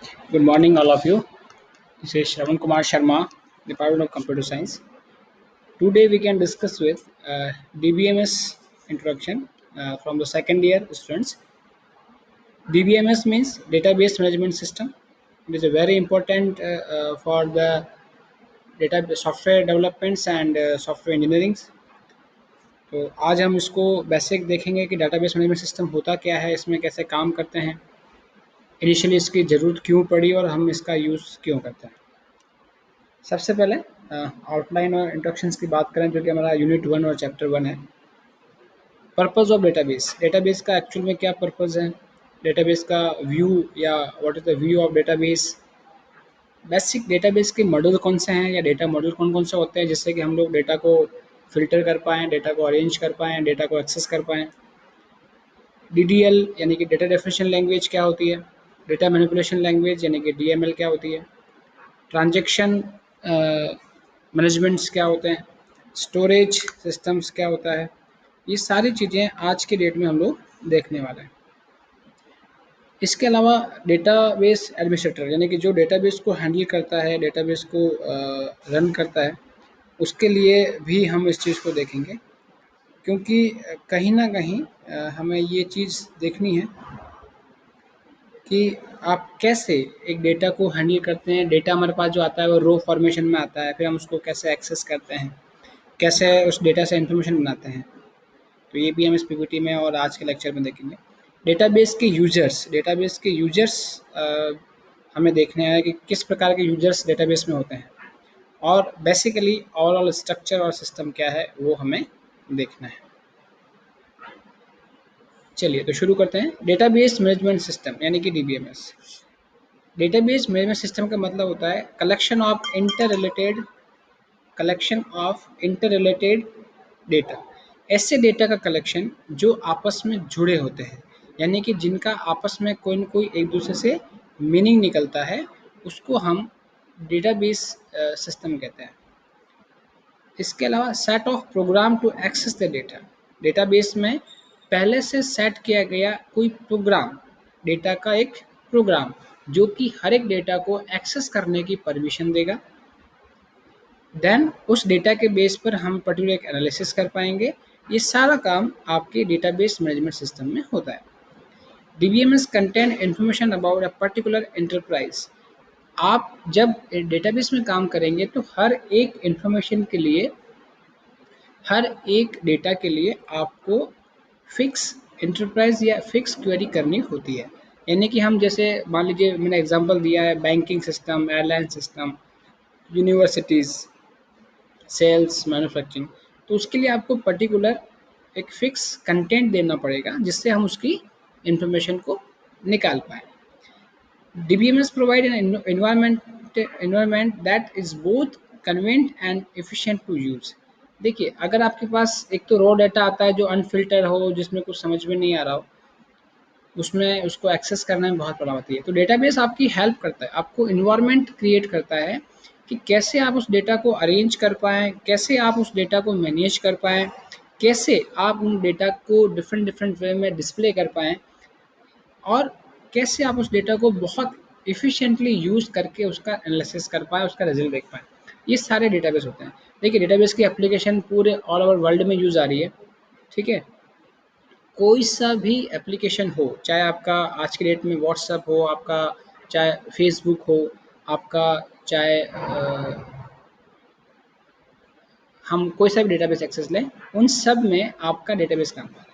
Good morning, all of you. This is Shravan Kumar Sharma, Department of Computer Science. Today we can discuss with DBMS introduction from the second year students. DBMS means Database Management System. It is a very important for the data software developments and software engineering. तो आज हम इसको basic देखेंगे कि database management system होता क्या है, इसमें कैसे काम करते हैं, इनिशियली इसकी ज़रूरत क्यों पड़ी और हम इसका यूज़ क्यों करते हैं। सबसे पहले आउटलाइन और इंट्रोडक्शंस की बात करें जो कि हमारा यूनिट 1 और चैप्टर 1 है। पर्पस ऑफ डेटाबेस, डेटाबेस का एक्चुअल में क्या पर्पस है, डेटाबेस का व्यू या what is the view of database, basic database के मॉडल कौन से हैं या डेटा मॉडल कौन कौन से होते हैं जिससे कि हम लोग डेटा को फिल्टर कर पाएँ, डेटा को अरेंज कर पाएँ, डेटा को एक्सेस कर पाएँ। DDL यानी कि डेटा डेफिनेशन लैंग्वेज क्या होती है, डेटा मैनिपुलेशन लैंग्वेज यानी कि DML क्या होती है, ट्रांजैक्शन मैनेजमेंट्स क्या होते हैं, स्टोरेज सिस्टम्स क्या होता है। ये सारी चीज़ें आज के डेट में हम लोग देखने वाले हैं। इसके अलावा डेटाबेस एडमिनिस्ट्रेटर यानी कि जो डेटाबेस को हैंडल करता है, डेटाबेस को रन करता है, उसके लिए भी हम इस चीज़ को देखेंगे क्योंकि कहीं ना कहीं हमें ये चीज़ देखनी है कि आप कैसे एक डेटा को हैंडल करते हैं। डेटा हमारे पास जो आता है वो रो फॉर्मेशन में आता है, फिर हम उसको कैसे एक्सेस करते हैं, कैसे उस डेटा से इन्फॉर्मेशन बनाते हैं। तो ये भी हम इस पीपीटी में और आज के लेक्चर में देखेंगे। डेटाबेस के यूजर्स हमें देखने हैं कि किस प्रकार के यूजर्स डेटाबेस में होते हैं और बेसिकली ओवरऑल स्ट्रक्चर और सिस्टम क्या है वो हमें देखना है। चलिए तो शुरू करते हैं। डेटाबेस मैनेजमेंट सिस्टम यानी कि DBMS। डेटाबेस मैनेजमेंट सिस्टम का मतलब होता है collection of inter related data, ऐसे डेटा का कलेक्शन जो आपस में जुड़े होते हैं यानी कि जिनका आपस में कोई न कोई एक दूसरे से मीनिंग निकलता है, उसको हम डेटाबेस सिस्टम कहते हैं। इसके अलावा set of program to access the data, database में पहले से सेट किया गया कोई प्रोग्राम, डेटा का एक प्रोग्राम जो कि हर एक डेटा को एक्सेस करने की परमिशन देगा। देन उस डेटा के बेस पर हम पर्टिकुलर एक एनालिसिस कर पाएंगे। ये सारा काम आपके डेटाबेस मैनेजमेंट सिस्टम में होता है। DBMS contain information about a particular enterprise. आप जब डेटाबेस में काम करेंगे तो हर एक इंफॉर्मेशन के लिए, हर एक डेटा के लिए आपको फिक्स इंटरप्राइज या फिक्स क्वेरी करनी होती है। यानी कि हम जैसे मान लीजिए मैंने एग्जांपल दिया है banking system, airline system, universities, sales, manufacturing, तो उसके लिए आपको पर्टिकुलर एक फिक्स कंटेंट देना पड़ेगा जिससे हम उसकी इंफॉर्मेशन को निकाल पाएँ। DBMS provide an environment that is both convenient and efficient to use। देखिए अगर आपके पास एक तो रॉ डाटा आता है जो अनफिल्टर हो, जिसमें कुछ समझ में नहीं आ रहा हो, उसमें उसको एक्सेस करने में बहुत प्रॉब्लम आती है। तो डेटाबेस आपकी हेल्प करता है, आपको इन्वायरमेंट क्रिएट करता है कि कैसे आप उस डेटा को अरेंज कर पाएँ, कैसे आप उस डेटा को मैनेज कर पाएँ, कैसे आप उन डेटा को डिफरेंट डिफरेंट वे में डिस्प्ले कर पाएँ और कैसे आप उस डेटा को बहुत एफिशिएंटली यूज़ करके उसका एनालिसिस कर पाएँ, उसका रिजल्ट देख पाएँ। ये सारे डेटाबेस होते हैं। देखिए डेटाबेस की एप्लीकेशन पूरे ऑल ओवर वर्ल्ड में यूज़ आ रही है, ठीक है। कोई सा भी एप्लीकेशन हो, चाहे आपका आज के डेट में व्हाट्सएप हो, आपका चाहे फेसबुक हो, आपका चाहे हम कोई सा भी डेटाबेस एक्सेस लें, उन सब में आपका डेटाबेस काम कर रहा है।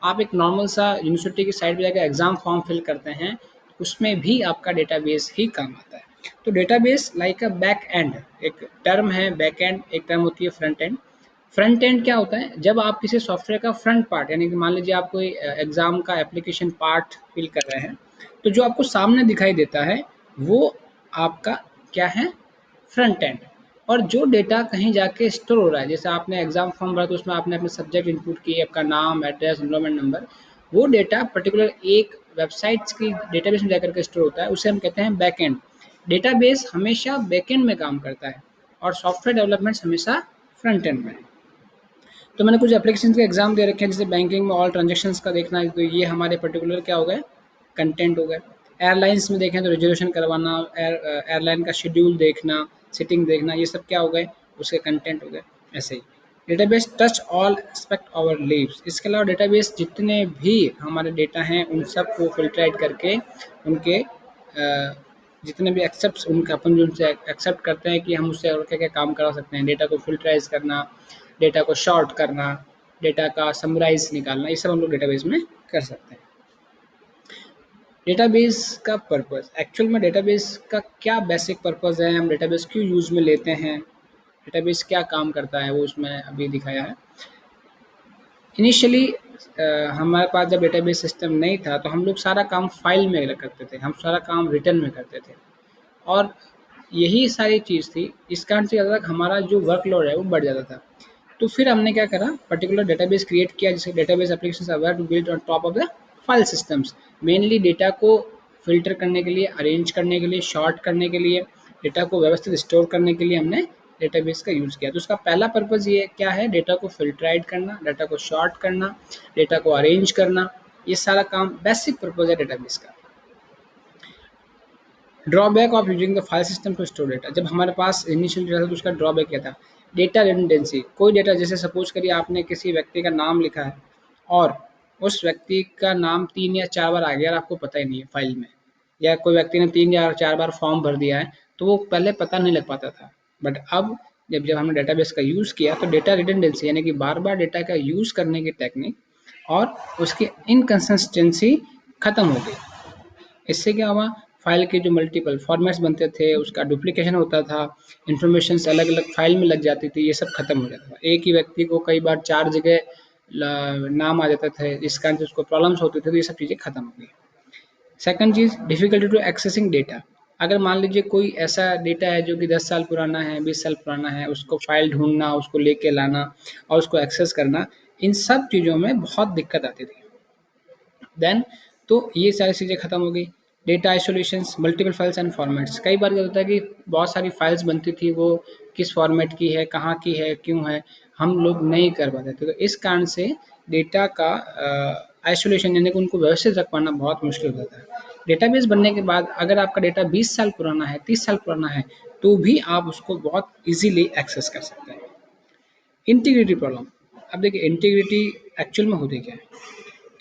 आप एक नॉर्मल सा यूनिवर्सिटी की साइट पे जाकर एग्ज़ाम फॉर्म फिल करते हैं, उसमें भी आपका डेटाबेस ही काम आता है। तो database like a back and, एक टर्म है बैक एंड, एक टर्म होती है फ्रंट एंड। फ्रंट एंड क्या होता है, जब आप किसी सॉफ्टवेयर का फ्रंट पार्ट यानी कि मान लीजिए आप कोई एग्ज़ाम का एप्लीकेशन पार्ट फिल कर रहे हैं, तो जो आपको सामने दिखाई देता है वो आपका क्या है, फ्रंट एंड। और जो डेटा कहीं जाके स्टोर हो रहा है, जैसे आपने एग्जाम फॉर्म भरा तो उसमें आपने अपने सब्जेक्ट इनपुट किए, आपका नाम, एड्रेस, एनरोलमेंट नंबर, वो डेटा पर्टिकुलर एक वेबसाइट्स की डेटाबेस में जाकर के स्टोर होता है, उसे हम कहते हैं बैकएंड। डेटाबेस हमेशा बैकएंड में काम करता है और सॉफ्टवेयर डेवलपमेंट हमेशा फ्रंट एंड में। तो मैंने कुछ एप्लीकेशन के एग्जाम दे रखे हैं, जैसे बैंकिंग में ऑल ट्रांजेक्शन्स का देखना है, तो ये हमारे पर्टिकुलर क्या हो गए, कंटेंट हो गए। एयरलाइंस में देखें तो रिजर्वेशन करवाना, एयरलाइन का शेड्यूल देखना, सीटिंग देखना, ये सब क्या हो गए, उसके कंटेंट हो गए। ऐसे ही database touch all aspect our lives. इसके अलावा डेटाबेस जितने भी हमारे डेटा हैं उन सब को फिल्ट्रेट करके उनके जितने भी एक्सेप्ट उनका अपन जो उनसे एक्सेप्ट करते हैं कि हम उससे और क्या क्या काम करा सकते हैं, डेटा को फिल्टराइज करना, डेटा को शॉर्ट करना, डेटा का समराइज निकालना, ये सब हम लोग डेटाबेस में कर सकते हैं। डेटाबेस का पर्पस, एक्चुअल में डेटाबेस का क्या बेसिक पर्पस है, हम डेटाबेस क्यों यूज में लेते हैं, डेटाबेस क्या काम करता है, वो उसमें अभी दिखाया है। इनिशियली हमारे पास जब डेटाबेस सिस्टम नहीं था तो हम लोग सारा काम फाइल में करते थे, हम सारा काम रिटर्न में करते थे, और यही सारी चीज़ थी। इस कारण से ज़्यादा हमारा जो वर्कलोड है वो बढ़ जाता था। तो फिर हमने क्या करा, पर्टिकुलर डेटाबेस क्रिएट किया जिसे database applications are were to build on top of the file systems. Mainly data को फिल्टर करने के लिए, अरेंज करने के लिए, शॉर्ट करने के लिए, डेटा को व्यवस्थित स्टोर करने के लिए हमने डेटाबेस का यूज़ किया। तो उसका पहला पर्पज़ ये क्या है, डेटा को फिल्टराइड करना, डेटा को शॉर्ट करना, डेटा को अरेंज करना, ये सारा काम बेसिक पर्पज़ है डेटाबेस का। Drawback of using the file system to store data, जब हमारे पास इनिशियल डेटा था तो उसका ड्रॉबैक क्या था, डेटा रिडंडेंसी। कोई डेटा, जैसे सपोज करिए आपने किसी व्यक्ति का नाम लिखा है और उस व्यक्ति का नाम 3 या 4 बार आ गया और आपको पता ही नहीं है फाइल में, या कोई व्यक्ति ने 3 या 4 बार फॉर्म भर दिया है तो वो पहले पता नहीं लग पाता था। बट अब जब जब हमने डेटाबेस का यूज़ किया तो डेटा रिडंडेंसी यानी कि बार बार डेटा का यूज़ करने की टेक्निक और उसकी इनकंसिस्टेंसी खत्म हो गई। इससे क्या हुआ, फाइल के जो मल्टीपल फॉर्मेट्स बनते थे उसका डुप्लीकेशन होता था, इन्फॉर्मेशन अलग अलग फाइल में लग जाती थी, ये सब खत्म हो जाता था। एक ही व्यक्ति को कई बार 4 जगह नाम आ जाता था, इस कारण से उसको प्रॉब्लम्स होती थी, तो ये सब चीज़ें खत्म हो गई। सेकंड चीज़, डिफिकल्टी टू एक्सेसिंग डेटा। अगर मान लीजिए कोई ऐसा डेटा है जो कि 10 साल पुराना है, 20 साल पुराना है, उसको फाइल ढूंढना, उसको लेके लाना और उसको एक्सेस करना, इन सब चीज़ों में बहुत दिक्कत आती थी। देन तो ये सारी चीज़ें खत्म हो गई। Data isolations, multiple files and formats. कई बार क्या होता है कि बहुत सारी फाइल्स बनती थी, वो किस फॉर्मेट की है, कहाँ की है, क्यों है, हम लोग नहीं कर पाते थे। तो इस कारण से डेटा का आइसोलेशन यानी कि उनको व्यवस्थित रख पाना बहुत मुश्किल होता था। डेटाबेस बनने के बाद अगर आपका डेटा 20 साल पुराना है, 30 साल पुराना है, तो भी आप उसको बहुत ईजिली एक्सेस कर सकते हैं। इंटीग्रिटी प्रॉब्लम, अब देखिए इंटीग्रिटी एक्चुअल में होती क्या है,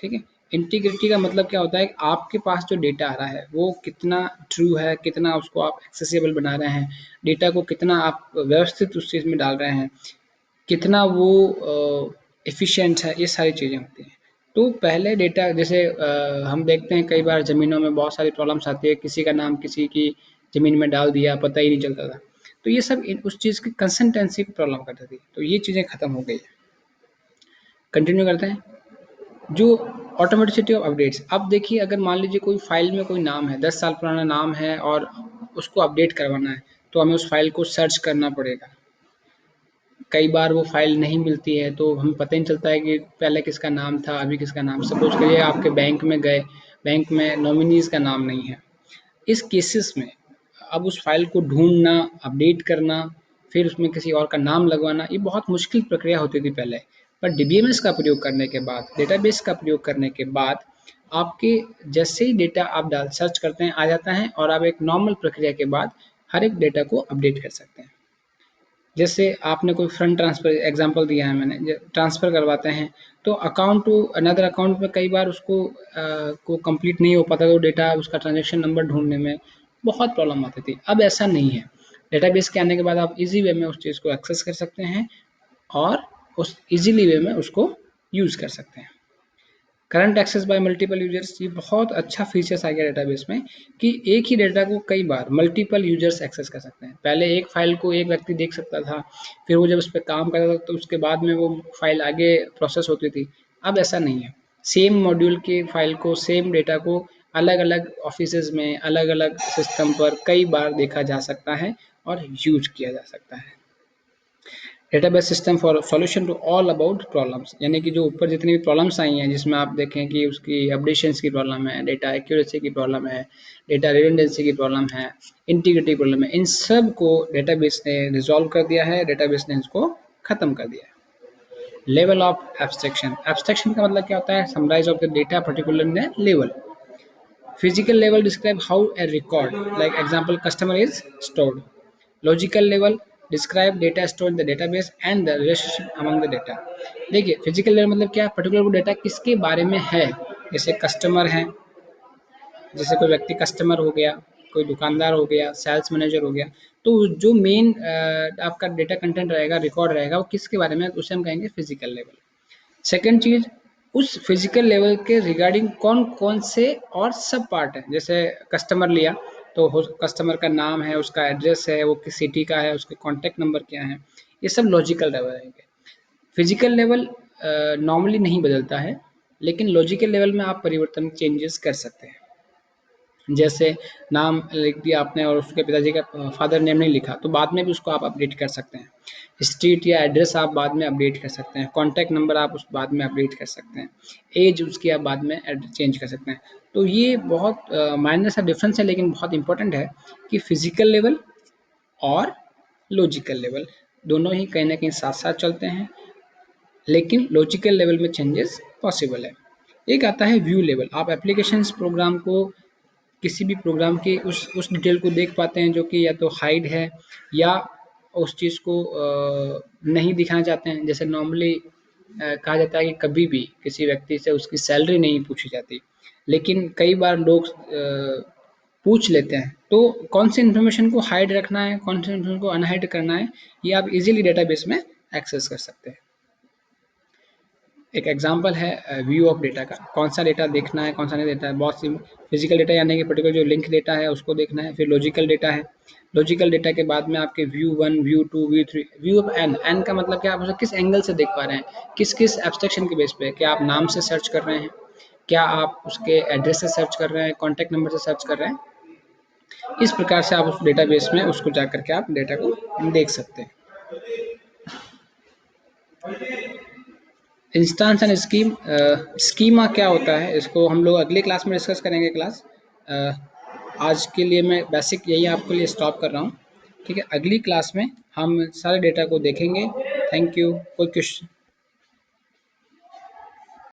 ठीक है। इंटीग्रिटी का मतलब क्या होता है कि आपके पास जो डेटा आ रहा है वो कितना ट्रू है, कितना उसको आप एक्सेसिबल बना रहे हैं, डेटा को कितना आप व्यवस्थित उस चीज़ में डाल रहे हैं, कितना वो एफिशिएंट है, ये सारी चीज़ें होती हैं। तो पहले डेटा जैसे हम देखते हैं कई बार ज़मीनों में बहुत सारी प्रॉब्लम्स आती है, किसी का नाम किसी की ज़मीन में डाल दिया, पता ही नहीं चलता था। तो ये सब उस चीज़ की कंसिस्टेंसी प्रॉब्लम करती थी, तो ये चीज़ें खत्म हो गई। कंटिन्यू करते हैं। जो ऑटोमेटिसिटी ऑफ अपडेट्स, अब देखिए अगर मान लीजिए कोई फाइल में कोई नाम है, 10 साल पुराना नाम है और उसको अपडेट करवाना है, तो हमें उस फाइल को सर्च करना पड़ेगा। कई बार वो फाइल नहीं मिलती है तो हमें पता ही नहीं चलता है कि पहले किसका नाम था, अभी किसका नाम। सपोज करिए आपके बैंक में गए, बैंक में नॉमिनीज का नाम नहीं है। इस केसेस में अब उस फाइल को ढूंढना, अपडेट करना, फिर उसमें किसी और का नाम लगवाना, ये बहुत मुश्किल प्रक्रिया होती थी पहले। पर डीबीएमएस का प्रयोग करने के बाद, डेटाबेस का प्रयोग करने के बाद, आपके जैसे ही डेटा आप डाल सर्च करते हैं आ जाता है और आप एक नॉर्मल प्रक्रिया के बाद हर एक डेटा को अपडेट कर सकते हैं। जैसे आपने कोई फंड ट्रांसफर एग्जांपल दिया है मैंने, ट्रांसफ़र करवाते हैं तो अकाउंट टू अनदर अकाउंट में कई बार उसको को कंप्लीट नहीं हो पाता, तो डेटा उसका ट्रांजैक्शन नंबर ढूँढने में बहुत प्रॉब्लम आती थी। अब ऐसा नहीं है, डेटाबेस के आने के बाद आप ईज़ी वे में उस चीज़ को एक्सेस कर सकते हैं और उस ईज़िली वे में उसको यूज़ कर सकते हैं। Current access by multiple users, ये बहुत अच्छा फीचर्स आ गया डेटाबेस में कि एक ही डेटा को कई बार मल्टीपल यूजर्स एक्सेस कर सकते हैं। पहले एक फाइल को एक व्यक्ति देख सकता था, फिर वो जब उस पर काम करता था तो उसके बाद में वो फाइल आगे प्रोसेस होती थी। अब ऐसा नहीं है, सेम मॉड्यूल के फाइल को, सेम डेटा को अलग अलग ऑफिस में, अलग अलग सिस्टम पर कई बार देखा जा सकता है और यूज किया जा सकता है। Database system for solution to all about problems, यानी कि जो ऊपर जितनी भी प्रॉब्लम्स आई हैं जिसमें आप देखें कि उसकी अपडेशंस की प्रॉब्लम है, डेटा एक्यूरेसी की प्रॉब्लम है, डेटा रिडंडेंसी की प्रॉब्लम है, इंटीग्रिटी प्रॉब्लम है, इन सब को डेटाबेस ने रिजॉल्व कर दिया है, डेटाबेस ने इसको खत्म कर दिया है। लेवल ऑफ एब्स्ट्रैक्शन, एब्स्ट्रैक्शन का मतलब क्या होता है, summarize of the data particular in level. Physical level describe how a record, like example, customer is stored. Logical level describe data stored in the database and the relationship among the data. देखिए physical level मतलब क्या, particular वो data किसके बारे में है, जैसे customer है, जैसे कोई व्यक्ति कस्टमर हो गया, कोई दुकानदार हो गया, सेल्स मैनेजर हो गया, तो जो मेन आपका डेटा कंटेंट रहेगा, रिकॉर्ड रहेगा, वो किसके बारे में, उसे हम कहेंगे फिजिकल लेवल। सेकंड चीज, उस फिजिकल लेवल के रिगार्डिंग कौन कौन से और सब पार्ट है, जैसे कस्टमर लिया तो कस्टमर का नाम है, उसका एड्रेस है, वो किस सिटी का है, उसके कॉन्टैक्ट नंबर क्या है, ये सब लॉजिकल लेवल रहेंगे। फिजिकल लेवल नॉर्मली नहीं बदलता है, लेकिन लॉजिकल लेवल में आप परिवर्तन चेंजेस कर सकते हैं। जैसे नाम लिख दिया आपने और उसके पिताजी का फादर नेम नहीं लिखा, तो बाद में भी उसको आप अपडेट कर सकते हैं। स्ट्रीट या एड्रेस आप बाद में अपडेट कर सकते हैं, कॉन्टैक्ट नंबर आप उस बाद में अपडेट कर सकते हैं, एज उसकी आप बाद में चेंज कर सकते हैं। तो ये बहुत माइनर सा डिफरेंस है, लेकिन बहुत इंपॉर्टेंट है कि फिजिकल लेवल और लॉजिकल लेवल दोनों ही कहीं ना कहीं साथ साथ चलते हैं, लेकिन लॉजिकल लेवल में चेंजेस पॉसिबल है। एक आता है व्यू लेवल, आप एप्लीकेशंस प्रोग्राम को, किसी भी प्रोग्राम की उस डिटेल को देख पाते हैं जो कि या तो हाइड है या उस चीज़ को नहीं दिखाना चाहते हैं। जैसे नॉर्मली कहा जाता है कि कभी भी किसी व्यक्ति से उसकी सैलरी नहीं पूछी जाती, लेकिन कई बार लोग पूछ लेते हैं। तो कौन सी इन्फॉर्मेशन को हाइड रखना है, कौन सी इन्फॉर्मेशन को अनहाइड करना है, ये आप इजीली डेटाबेस में एक्सेस कर सकते हैं। एक एग्जांपल है व्यू ऑफ डेटा का, कौन सा डेटा देखना है, कौन सा नहीं देखना है। बहुत सी फिजिकल डेटा यानी कि पर्टिकुलर जो लिंक डेटा है उसको देखना है, फिर लॉजिकल डेटा है। लॉजिकल डेटा के बाद में आपके view 1, view 2, view 3, view of n, n का मतलब क्या, आप उसे किस एंगल से देख पा रहे हैं, किस किस एब्स्ट्रैक्शन के बेस पे, क्या आप नाम से सर्च कर रहे हैं, क्या आप उसके एड्रेस से सर्च कर रहे हैं, कॉन्टैक्ट नंबर से सर्च कर रहे हैं। इस प्रकार से आप उस डेटाबेस में उसको जा करके आप डेटा को देख सकते हैं। इंस्टेंस एंड स्कीम, स्कीमा क्या होता है, इसको हम लोग अगली क्लास में डिस्कस करेंगे क्लास। आज के लिए मैं बेसिक यही आपके लिए स्टॉप कर रहा हूँ। ठीक है, अगली क्लास में हम सारे डेटा को देखेंगे। Thank you. कोई क्वेश्चन?